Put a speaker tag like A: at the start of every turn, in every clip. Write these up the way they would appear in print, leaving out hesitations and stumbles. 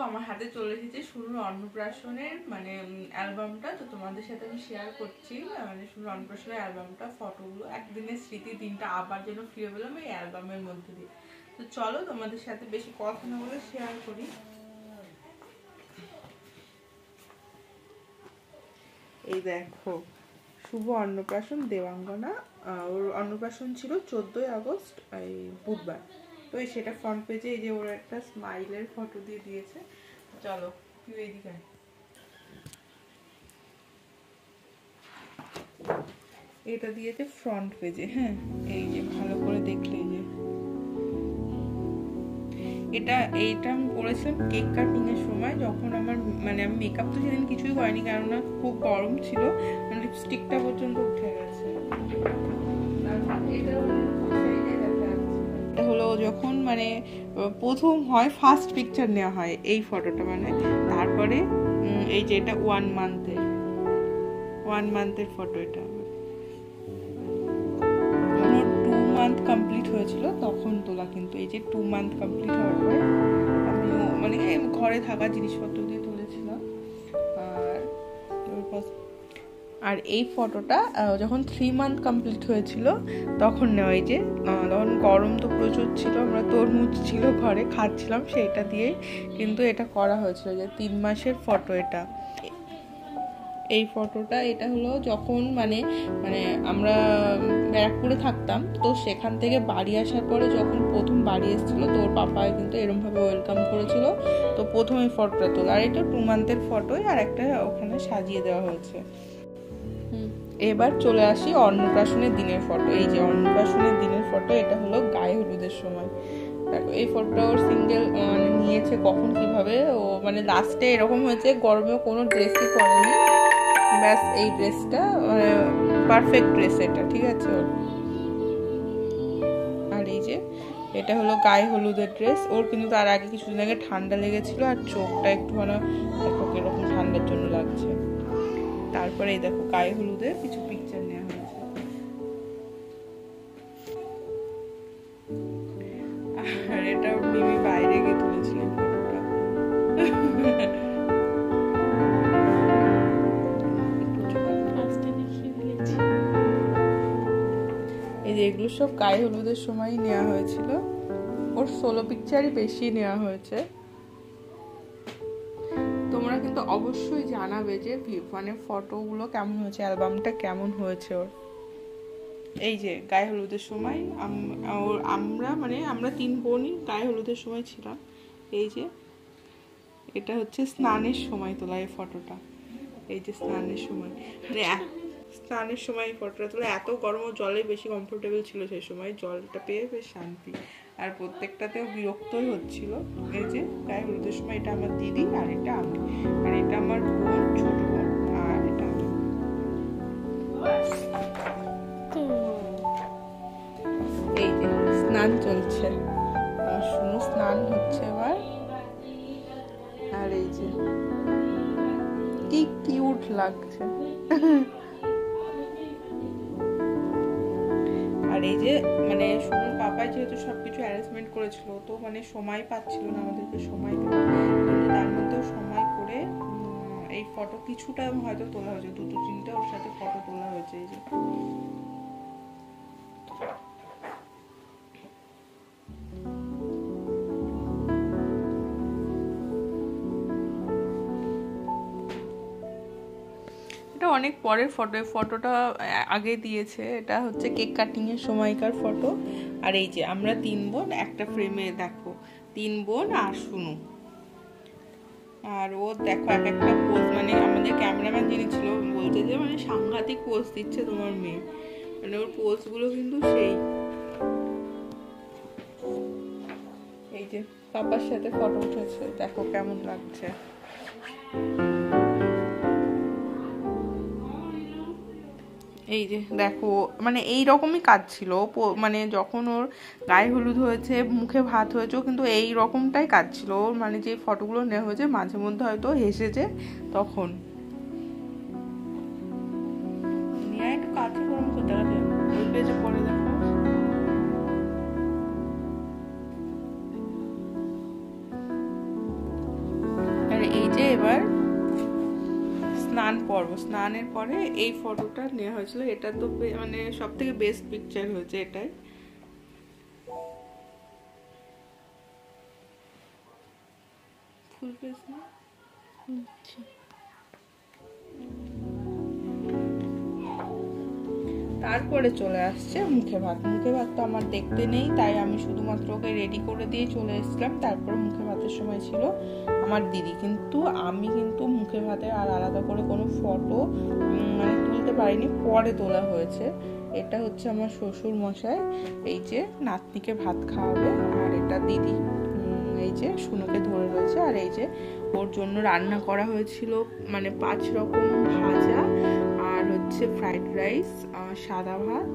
A: আমার হাতে চলে এসেছে শুনুর অন্নপ্রাশনের মানে অ্যালবামটা। তো তোমাদের সাথে আমি শেয়ার করছি মানে শুনুর অন্নপ্রাশনের অ্যালবামটা, ফটোগুলো। একদিনের স্মৃতি, দিনটা আবার যেন ফিরে পেলাম এই অ্যালবামের মধ্যে দিয়ে। তো চলো তোমাদের সাথে বেশি কথা না বলে শেয়ার করি। এই দেখো, শুভ অন্নপ্রাশন দেবাঙ্গনা। ওর অন্নপ্রাশন ছিল 14ই আগস্ট, এই বুধবার। তো সেটা ফ্রন্ট পেজে এই যে ওর একটা স্মাইলের ফটো দিয়ে দিয়েছে। চলো তুই এইদিকে। এটা দিয়েছে ফ্রন্ট পেজে। হ্যাঁ, এই যে ভালো করে দেখলে, এই যে এইটা আমি পরেছিলাম কেক কাটিং এর সময়, যখন আমার মানে আমি মেকআপ তো সেদিন কিছুই করিনি, কেননা খুব গরম ছিল, লিপস্টিকটা পর্যন্ত উঠে গেছে। এটা হলো যখন মানে প্রথম হয় ফার্স্ট পিকচার নেওয়া হয় এই ফটোটা, মানে তারপরে এই যে এটা 1 মান্থের ফটো। এটা 2 মান্থ কমপ্লিট হয়েছিল তখন তোলা, কিন্তু এই যে 2 মান্থ কমপ্লিট হওয়ার পরে আমিও মানে ঘরে থাকা জিনিসপত্র দিয়ে তুলেছিলাম। আর এই ফটোটা যখন 3 মান্থ কমপ্লিট হয়েছিল তখন নেওয়া। এই যে তখন গরম তো প্রচুর ছিল, আমরা তরমুজ ছিল ঘরে খাচ্ছিলাম, সেইটা দিয়েই কিন্তু এটা করা হয়েছিল, যে 3 মাসের ফটো এটা। এই ফটোটা এটা হলো যখন মানে আমরা ব্যারাকপুরে থাকতাম, তো সেখান থেকে বাড়ি আসার পরে যখন প্রথম বাড়ি এসেছিল, তো ওর পাপা কিন্তু এরমভাবে ওয়েলকাম করেছিল। তো প্রথম এই ফটোটা তোলা। আর এটা 2 মান্থের ফটোই, আর একটা ওখানে সাজিয়ে দেওয়া হয়েছে। এবার চলে আসি অন্নপ্রাশনের দিনের ফটো। এই যে অন্নপ্রাশনের দিনের ফটো, এটা হলো গায়ে হলুদের সময়। দেখো এই ফটোটা ওর সিঙ্গেল মানে নিয়েছে কখন কিভাবে, ও মানে লাস্টে এরকম হয়েছে, গরমেও কোনো ড্রেসই পরেনি, ব্যাস এই ড্রেসটা মানে পারফেক্ট ড্রেস এটা, ঠিক আছে ওর। আর এই যে এটা হলো গায়ে হলুদের ড্রেস ওর, কিন্তু তার আগে কিছুদিন আগে ঠান্ডা লেগেছিল, আর চোখটা একটু মানে দেখো কিরকম ঠান্ডার জন্য লাগছে। তারপরে এই দেখো গায়ে হলুদের কিছু পিকচার নেওয়া হয়েছে। আর এটা মিমি বাইরে গিয়ে তুলেছিলেন ফটোটা। এই যে এগুলো সব গায়ে হলুদের সময়ই নেওয়া হয়েছিল। ওর 16 পিকচারই বেশি নেওয়া হয়েছে। তোমরা কিন্তু অবশ্যই জানাবে যে মানে ফটোগুলো কেমন হয়েছে, অ্যালবামটা কেমন হয়েছে ওর। এই যে গায়ে হলুদের সময় আমরা 3 বোনই গায়ে হলুদের সময় ছিলাম। এই যে এটা হচ্ছে স্নানের সময় তোলা এই ফটোটা। এই যে স্নানের সময়, মানে স্নানের সময় এই ফটোটা তোলা। এত গরম, জলে বেশি কমফোর্টেবল ছিল সেই সময়, জলটা পেয়ে বেশ শান্তি। আর প্রত্যেকটাতেও বিরক্তই হচ্ছিল। এই যে গায়ে হলুদের সময়, এটা আমার দিদি, আর এটা আমি, আর এটা আমার বোন, ছোট বোন, আর এটা আমি। এই যে স্নান চলছে, আমার শুনো স্নান হচ্ছে এবার। আর এই যে কি কিউট লাগছে। আর এই যে মানে শুনুর পাপা যেহেতু সবকিছু অ্যারেঞ্জমেন্ট করেছিল, তো মানে সময় পাচ্ছিল না আমাদেরকে সময় দিতে, কিন্তু তার মধ্যেও সময় করে এই ফটো কিছুটা হয়তো তোলা হয়েছে, 2-3টা ওর সাথে ফটো তোলা হয়েছে। এই যে অনেক পরের ফটো, ফটোটা আগে দিয়েছে। এটা হচ্ছে কেক কাটিং এর সময়কার ফটো। আর এই যে আমরা 3 বোন একটা ফ্রেমে, দেখো 3 বোন আর শুনু। আর ও দেখো এক একটা পোজ, মানে আমাদের ক্যামেরাম্যান যিনি ছিল বলতে যে মানে সাংঘাতিক পোজ দিচ্ছে তোমার মেয়ে, মানে ওর পোজ গুলো কিন্তু সেই। এই যে পাপার সাথে ফটো উঠেছে, দেখো কেমন লাগছে। এই যে দেখো মানে এই রকমই কাজ ছিল, মানে যখন ওর গায়ে হলুদ হয়েছে, মুখে ভাত হয়েছে, কিন্তু এই রকমটাই কাজ ছিল ওর, মানে যে ফটোগুলো নেওয়া হয়েছে মাঝে মধ্যে হয়তো হেসেছে তখন। একটু কাছে গরম করতে হবে, পেজে পরে দেখো। যে এবার স্নান পর্ব, স্নানের পরে এই ফটোটা নেওয়া হয়েছিল। এটা তো মানে সব থেকে বেস্ট পিকচার হয়েছে এটাই। ফুল পেজ না, তারপরে চলে আসছে মুখে ভাত। মুখে ভাত তো আমার দেখতে নেই, তাই আমি শুধুমাত্র ওকে রেডি করে দিয়ে চলে এসেছিলাম। তারপরে মুখে ভাতের সময় ছিল আমার দিদি, কিন্তু আমি কিন্তু মুখে ভাতে আর আলাদা করে কোনো ফটো মানে তুলতে পারিনি, পরে তোলা হয়েছে। এটা হচ্ছে আমার শ্বশুর মশাই, এই যে নাতনিকে ভাত খাওয়াবে, আর এটা দিদি এই যে শুনুকে ধরে রয়েছে। আর এই যে ওর জন্য রান্না করা হয়েছিল মানে 5 রকম ভাজা, আর হচ্ছে ফ্রাইড রাইস, সাদা ভাত,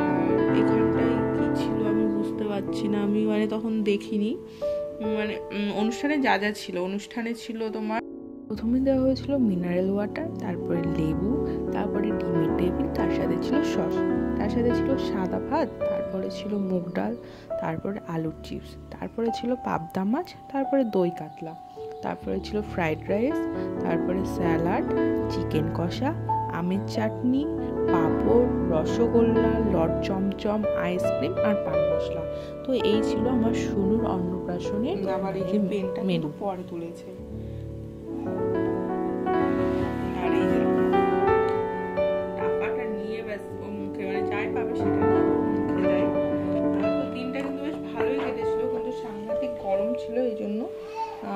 A: আর এখানটায় কি ছিল আমি বুঝতে পারছি না, আমি মানে তখন দেখিনি। মানে অনুষ্ঠানে যা যা ছিল, অনুষ্ঠানে ছিল তোমার প্রথমে দেওয়া হয়েছিল মিনারেল ওয়াটার, তারপরে লেবু, তারপরে ডিমের টেবিল, তার সাথে ছিল সস, তার সাথে ছিল সাদা ভাত, তারপরে ছিল মুগ ডাল, তারপরে আলুর চিপস, তারপরে ছিল পাবদা মাছ, তারপরে দই কাতলা, তারপরে ছিল ফ্রাইড রাইস, তারপরে স্যালাড, চিকেন কষা, আমের চাটনি, পাঁপড়, রসগোল্লা, লট চমচম, আইসক্রিম আর পান মশলা। তো এই ছিল আমার শুনুর অন্নপ্রাশনের আবার এই যে মেনু পরে তুলেছে। আর এই যে টাকাটা নিয়ে ব্যাস ও মুখে মানে যাই পাবে সেটা নিয়ে মুখে দেয়। তো দিনটা কিন্তু বেশ ভালোই কেটেছিল, কিন্তু সাংঘাতিক গরম ছিল এই জন্য।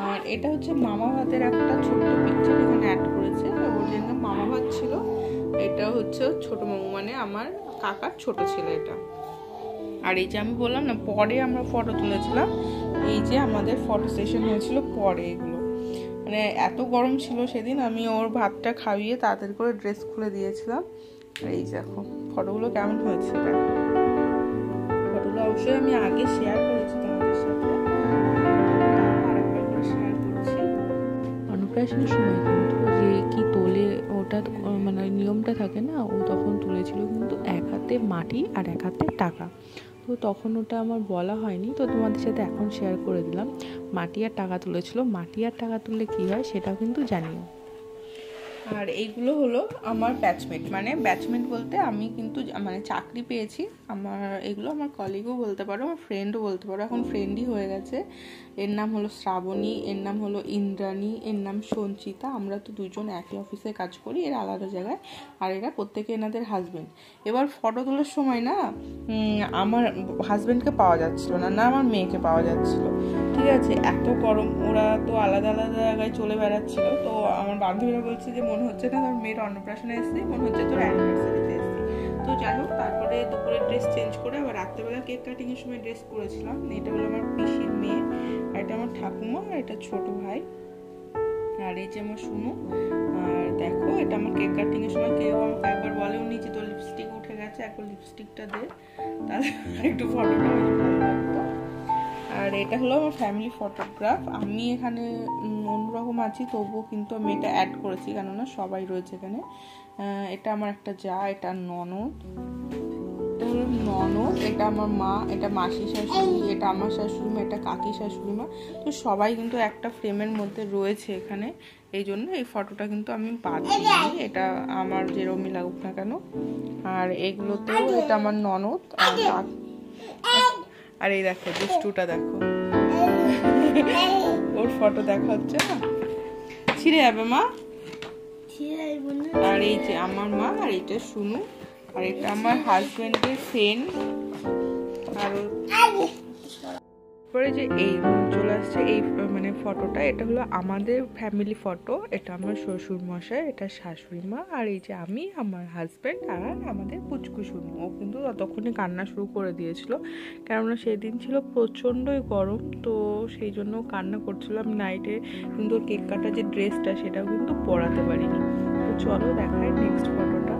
A: আর এটা হচ্ছে মামা ভাতের একটা ছোট্ট পিকচার এখানে অ্যাড করেছে, ওর জন্য মামা ভাত ছিল। এটা হচ্ছে ছোট মামু মানে আমার কাকার ছোট ছেলে এটা। আর এই যে আমি বললাম না পরে আমরা ফটো তুলেছিলাম, এই যে আমাদের ফটো সেশন হয়েছিল পরে। এগুলো মানে এত গরম ছিল সেদিন, আমি ওর ভাতটা খাইয়ে তাড়াতাড়ি করে ড্রেস খুলে দিয়েছিলাম। আর এই দেখো ফটোগুলো কেমন হয়েছে, দেখো ফটোগুলো অবশ্যই আমি আগে শেয়ার করেছি তোমাদের সাথে, আরেকবার করে শেয়ার করছি। অন্নপ্রাশনের সময় কিন্তু যে কি তোলে ওটা মানে নিয়মটা থাকে না, ও তখন তুলেছিল কিন্তু এক হাতে মাটি আর এক হাতে টাকা। তো তখন ওটা আমার বলা হয়নি, তো তোমাদের সাথে এখন শেয়ার করে দিলাম। মাটি আর টাকা তুলেছিল, মাটি আর টাকা তুললে কী হয় সেটাও কিন্তু জানিও। আর এইগুলো হলো আমার ব্যাচমেট, মানে ব্যাচমেট বলতে আমি কিন্তু মানে চাকরি পেয়েছি। আমার এগুলো আমার কলিগও বলতে পারো, আমার ফ্রেন্ডও বলতে পারো, এখন ফ্রেন্ডই হয়ে গেছে। এর নাম হলো শ্রাবণী, এর নাম হলো ইন্দ্রাণী, এর নাম সঞ্চিতা। আমরা তো দুজন একই অফিসে কাজ করি, এর আলাদা জায়গায়। আর এরা প্রত্যেকে এনাদের হাজব্যান্ড। এবার ফটো তোলার সময় না আমার হাজব্যান্ডকে পাওয়া যাচ্ছিল না, না আমার মেয়েকে পাওয়া যাচ্ছিল। ঠিক আছে, এত গরম, ওরা তো আলাদা আলাদা জায়গায় চলে বেড়াচ্ছিল। তো আমার বান্ধবীরা বলছে যে মনে হচ্ছে না তোর মেয়ের অন্নপ্রাশনে এসেছি, মনে হচ্ছে তোর অ্যানিভার্সারিতে এসেছি। তো যাই হোক, তারপরে দুপুরে ড্রেস চেঞ্জ করে আবার রাত্রেবেলা কেক কাটিংয়ের সময় ড্রেস পরেছিলাম। এটা হলো আমার পিসির মেয়ে, আর এটা আমার ঠাকুমা, আর এটা ছোট ভাই, আর এই যে আমার শুনু। আর দেখো এটা আমার কেক কাটিংয়ের সময় কেউ আমাকে একবার বলেও নি যে তোর লিপস্টিক উঠে গেছে, একবার লিপস্টিকটা দে, তাহলে একটু ফটোটা ভালো লাগতো। আর এটা হলো আমার ফ্যামিলি ফটোগ্রাফ। আমি এখানে অন্যরকম আছি, তবুও কিন্তু আমি এটা অ্যাড করেছি, কেননা সবাই রয়েছে এখানে। এটা আমার একটা যা, এটা ননদ, এটা আমার মা, এটা মাসি শাশুড়ি, এটা আমার শাশুড়ি মা, এটা কাকি শাশুড়ি মা। তো সবাই কিন্তু একটা ফ্রেমের মধ্যে রয়েছে এখানে, এই জন্য এই ফটোটা কিন্তু আমি বাদ দিই, এটা আমার যেরকমই লাগুক না কেন। আর এগুলোতেও এটা আমার ননদ, আর এই দেখো দুষ্টুটা, দেখো ওর ফটো দেখা হচ্ছে না, ছিঁড়ে যাবে মা। আর এই যে আমার মা, আর এটা শুনু, আর এটা আমার হাজবেন্ডের ফ্রেন্ড। আর পরে যে এই চলে আসছে এই মানে ফটোটা, এটা হলো আমাদের ফ্যামিলি ফটো। এটা আমার শ্বশুর মশাই, এটা শাশুড়ি মা, আর এই যে আমি, আমার হাজব্যান্ড, আর আমাদের পুচকু শুনু। ও কিন্তু ততক্ষণে কান্না শুরু করে দিয়েছিল, কেননা সেই দিন ছিল প্রচণ্ডই গরম, তো সেই জন্য কান্না করছিলাম নাইটে। কিন্তু কেক কাটা যে ড্রেসটা সেটাও কিন্তু পরাতে পারিনি। তো চলো দেখাই নেক্সট ফটোটা।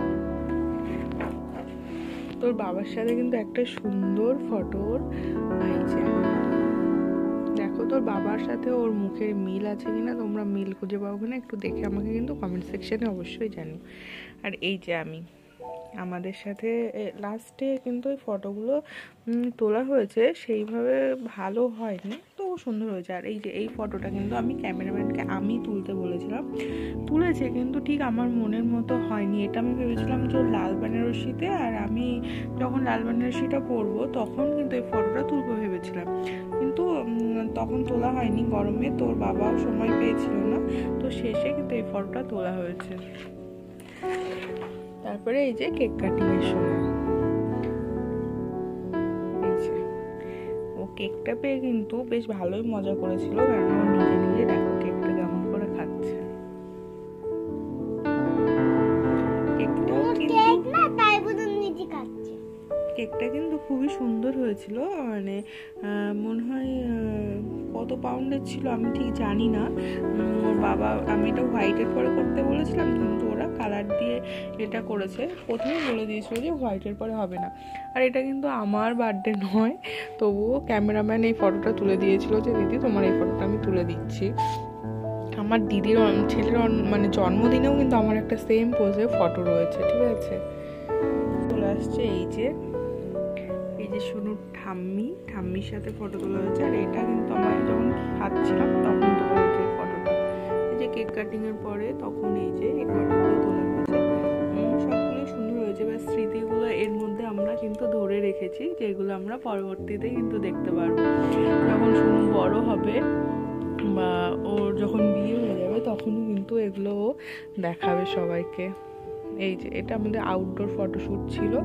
A: তোর বাবার সাথে কিন্তু একটা সুন্দর ফটোর, দেখো তোর বাবার সাথে ওর মুখের মিল আছে কিনা, তোমরা মিল খুঁজে পাও কিনা একটু দেখে আমাকে কিন্তু কমেন্ট সেকশনে অবশ্যই জানিও। আর এই যে আমি, আমাদের সাথে লাস্টে কিন্তু ওই ফটোগুলো তোলা হয়েছে, সেইভাবে ভালো হয়নি, তো সুন্দর হয়েছে। আর এই যে এই ফটোটা কিন্তু আমি ক্যামেরাম্যানকে আমি তুলতে বলেছিলাম, তুলেছে, কিন্তু ঠিক আমার মনের মতো হয়নি। এটা আমি ভেবেছিলাম যে লাল বেনারসিতে, আর আমি যখন লাল বেনারসিটা পরবো তখন কিন্তু এই ফটোটা তুলবো ভেবেছিলাম, কিন্তু তখন তোলা হয়নি গরমে, তোর বাবাও সময় পেয়েছিল না, তো শেষে কিন্তু এই ফটোটা তোলা হয়েছে। তারপরে এই যে কেক কাটিং এর সময় এই যে ও কেকটা পেয়ে কিন্তু বেশ ভালোই মজা করেছিল, কারণ ও নিজে নিজে দেখো কেকটা কেমন করে খাচ্ছে। কেকটা কিন্তু খুবই সুন্দর হয়েছিল, মানে মনে হয় কত পাউন্ডের ছিল আমি ঠিক জানি না। ওর বাবা, আমি এটা হোয়াইটের পরে করতে বলেছিলাম, কিন্তু ওরা কালার দিয়ে এটা করেছে। প্রথমে বলে দিয়েছিল যে হোয়াইটের পরে হবে না। আর এটা কিন্তু আমার বার্থডে নয়, তবুও ক্যামেরাম্যান এই ফটোটা তুলে দিয়েছিল যে দিদি তোমার এই ফটোটা আমি তুলে দিচ্ছি। আমার দিদির ছেলের মানে জন্মদিনেও কিন্তু আমার একটা সেম পোজে ফটো রয়েছে, ঠিক আছে। চলে আসছে এই যে শুনুর ঠাম্মির সাথে ফটো তোলা হয়েছে। আর এটা কিন্তু আমার যখন খাচ্ছিলাম তখন তোলা হয়েছে এই ফটোটা, এই যে কেক কাটিং এর পরে তখন এই যে এই ফটোগুলো তোলা হয়েছে। সবগুলোই সুন্দর হয়েছে, বা স্মৃতিগুলো এর মধ্যে আমরা কিন্তু ধরে রেখেছি, যেগুলো আমরা পরবর্তীতে কিন্তু দেখতে পারবো যখন শুনু বড় হবে বা ওর যখন বিয়ে হয়ে যাবে, তখনও কিন্তু এগুলো দেখাবে সবাইকে। এই যে এটা আমাদের আউটডোর ফটোশুট ছিল।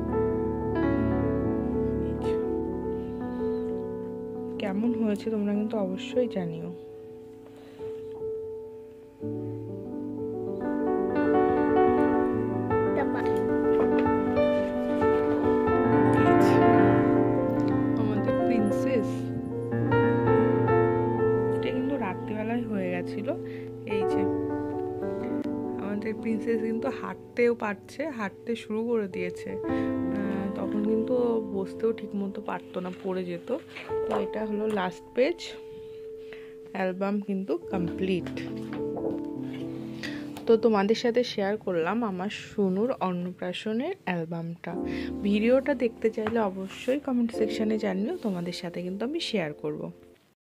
A: কেমন হয়েছে তোমরা কিন্তু অবশ্যই জানিও। আমাদের প্রিন্সেস, এটা কিন্তু রাত্রিবেলায় হয়ে গেছিল। এই যে আমাদের প্রিন্সেস কিন্তু হাঁটতে শুরু করে দিয়েছে। তখন কিন্তু বসতেও ঠিক মতো পারতো না, পড়ে যেত। তো এটা হলো লাস্ট পেজ, অ্যালবাম কিন্তু কমপ্লিট। তো তোমাদের সাথে শেয়ার করলাম আমার শুনুর অন্নপ্রাশনের অ্যালবামটা। ভিডিওটা দেখতে চাইলে অবশ্যই কমেন্ট সেকশানে জানিও, তোমাদের সাথে কিন্তু আমি শেয়ার করব।